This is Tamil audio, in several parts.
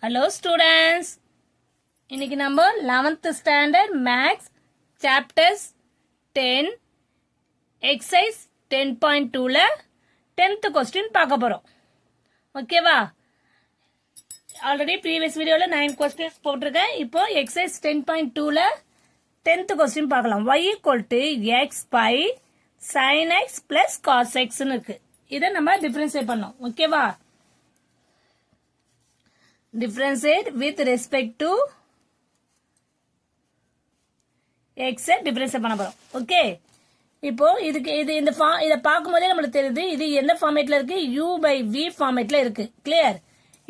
Hello students. இன்னைக்கு நம்ம 11th standard maths chapters 10 exercise 10.2ல 10th question பார்க்க போறோம். ஓகேவா? ஆல்ரெடி previous videoல 9 questions போட்டிருக்கேன். இப்போ exercise 10.2ல 10th question பார்க்கலாம். y equal to x by sin x plus cos x ன்னு இருக்கு. இதை நம்ம differentiate பண்ணோம். ஓகேவா? differentiate with respect to x differentiate பண்ண போறோம். ஓகே, இப்போ இதுக்கு இந்த இத பாக்கும்போதே நமக்கு தெரியுது இது என்ன ஃபார்மேட்ல இருக்கு, u by v ஃபார்மேட்ல இருக்கு. கிளியர்?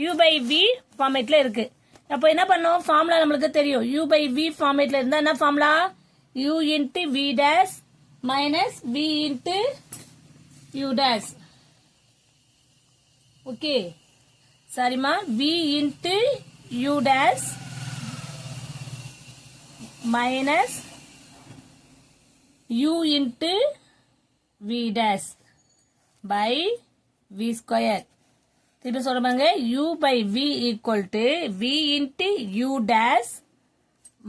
u by v ஃபார்மேட்ல இருக்கு. அப்போ என்ன பண்ணோம், ஃபார்முலா நமக்கு தெரியும். u by v ஃபார்மேட்ல இருந்தா என்ன formula, u into v dash minus v into u dash. Okay, சரிமா, v into u dash minus u into v dash by v square. திருப்பி சொல்லுவாங்க, u by v equal to v into u dash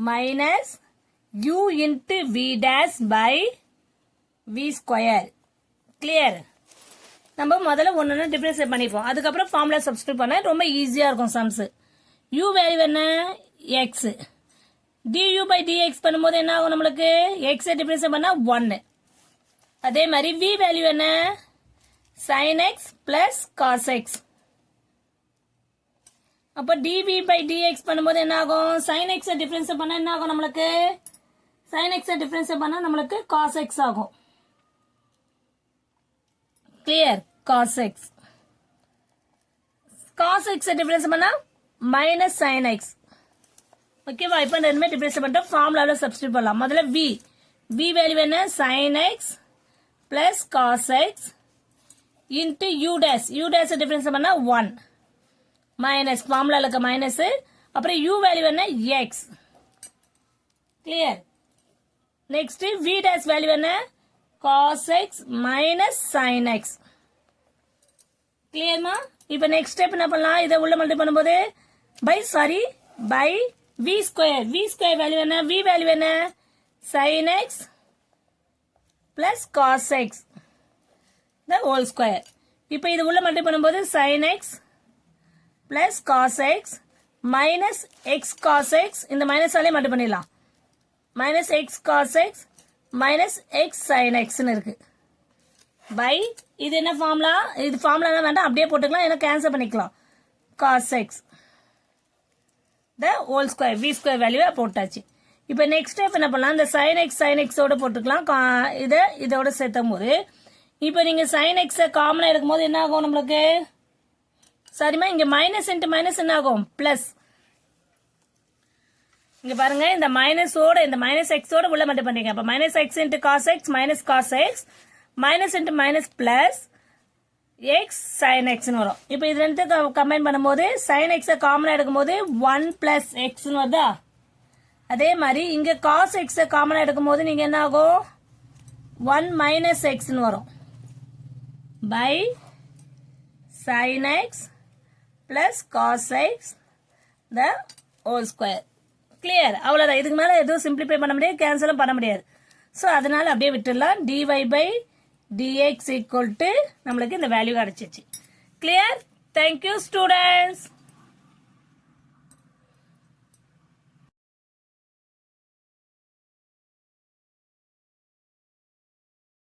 minus u into v dash by v square. Clear? நம்ம முதல்ல ஒன்னு டிஃபரன்ஷியேட் பண்ணிப்போம், அதுக்கப்புறம் ஃபார்முலா சப்ஸ்டிட்யூட் பண்ண ரொம்ப ஈஸியா இருக்கும் சம்ஸ். u வேல்யூ என்ன, x. du by dx பண்ணும்போது என்ன ஆகும், நம்மளுக்கு x டிஃபரன்ஷியேட் பண்ணா 1. அதே மாதிரி v வேல்யூ என்ன, sin x plus cos x. அப்ப dv by dx பண்ணும்போது என்ன ஆகும், sin x டிஃபரன்ஷியேட் பண்ணா என்ன ஆகும், நம்மளுக்கு sin x டிஃபரன்ஷியேட் பண்ணா நம்மளுக்கு cos x ஆகும். Clear? cos x. cos x difference பண்ணா minus sin x. ஓகேவா? இப்போ ரெண்டுமே டிஃபரன்ஸ் பண்ணிட்டு ஃபார்முலால சப்ஸ்டிட்யூட் பண்ணலாம். முதல்ல v வேல்யூ என்ன, sin x plus cos x into u dash difference பண்ணா 1 minus ஃபார்முலால இருக்க மைனஸ், அப்புறம் u வேல்யூ என்ன, x. Clear? Next v dash value என்ன, cos x minus sin x. கிளியர்மா? இப்ப நெக்ஸ்ட் ஸ்டெப் என்ன பண்ணலாம், இதை உள்ள மல்டி பண்ணும்போது by v square. v square value என்ன, v வேல்யூ என்ன, sin x plus cos x the whole square. இப்ப இது உள்ள மல்டி பண்ணும்போது sin x plus cos x minus x cos x, இந்த மைனஸ் ஆலே மல்டி பண்ணிடலாம், minus x cos x minus x sin x ன்னு இருக்கு. பை இது என்ன ஃபார்முலா, இது ஃபார்முலா வேண்டாம் அப்படியே போட்டுக்கலாம், ஏன்னா கேன்சல் பண்ணிக்கலாம். cos x the whole square, v square value போட்டாச்சு. இப்போ நெக்ஸ்ட் ஸ்டெப் என்ன பண்ணலாம், இந்த sin x ஓட போட்டுக்கலாம், இதோட சேர்த்தும் போது இப்போ நீங்க sin x காமனா எடுக்கும் போது என்ன ஆகும் நம்மளுக்கு, சரிமா, இங்க மைனஸ் இன்டு மைனஸ் என்ன ஆகும், பிளஸ். இங்க பாருங்க, இந்த மைனஸோட இந்த மைனஸ் எக்ஸோட உள்ள மட்டும் பண்றீங்க. அப்ப minus x into cos x minus cos x minus into minus plus x sine x வரும். இப்ப இது ரெண்டு கம்பைன் பண்ணும்போது சைன் எக்ஸ் காமனா எடுக்கும்போது 1 பிளஸ் எக்ஸ் வருதா. அதே மாதிரி இங்க காஸ் எக்ஸ் காமனா எடுக்கும்போது நீங்க என்ன ஆகும், 1 மைனஸ் எக்ஸ் வரும் by sine x plus cos x the whole square. Clear? அவ்வளவுதான். இதுக்கு மேல எதுவும் சிம்பிளிஃபை பண்ண முடியாது, கேன்சலும் பண்ண முடியாது. சோ அதனால அப்படியே விட்டுடலாம். dy by dx equal to நம்மளுக்கு இந்த வேல்யூ கிடைச்சிச்சு. கிளியர்? Thank you students.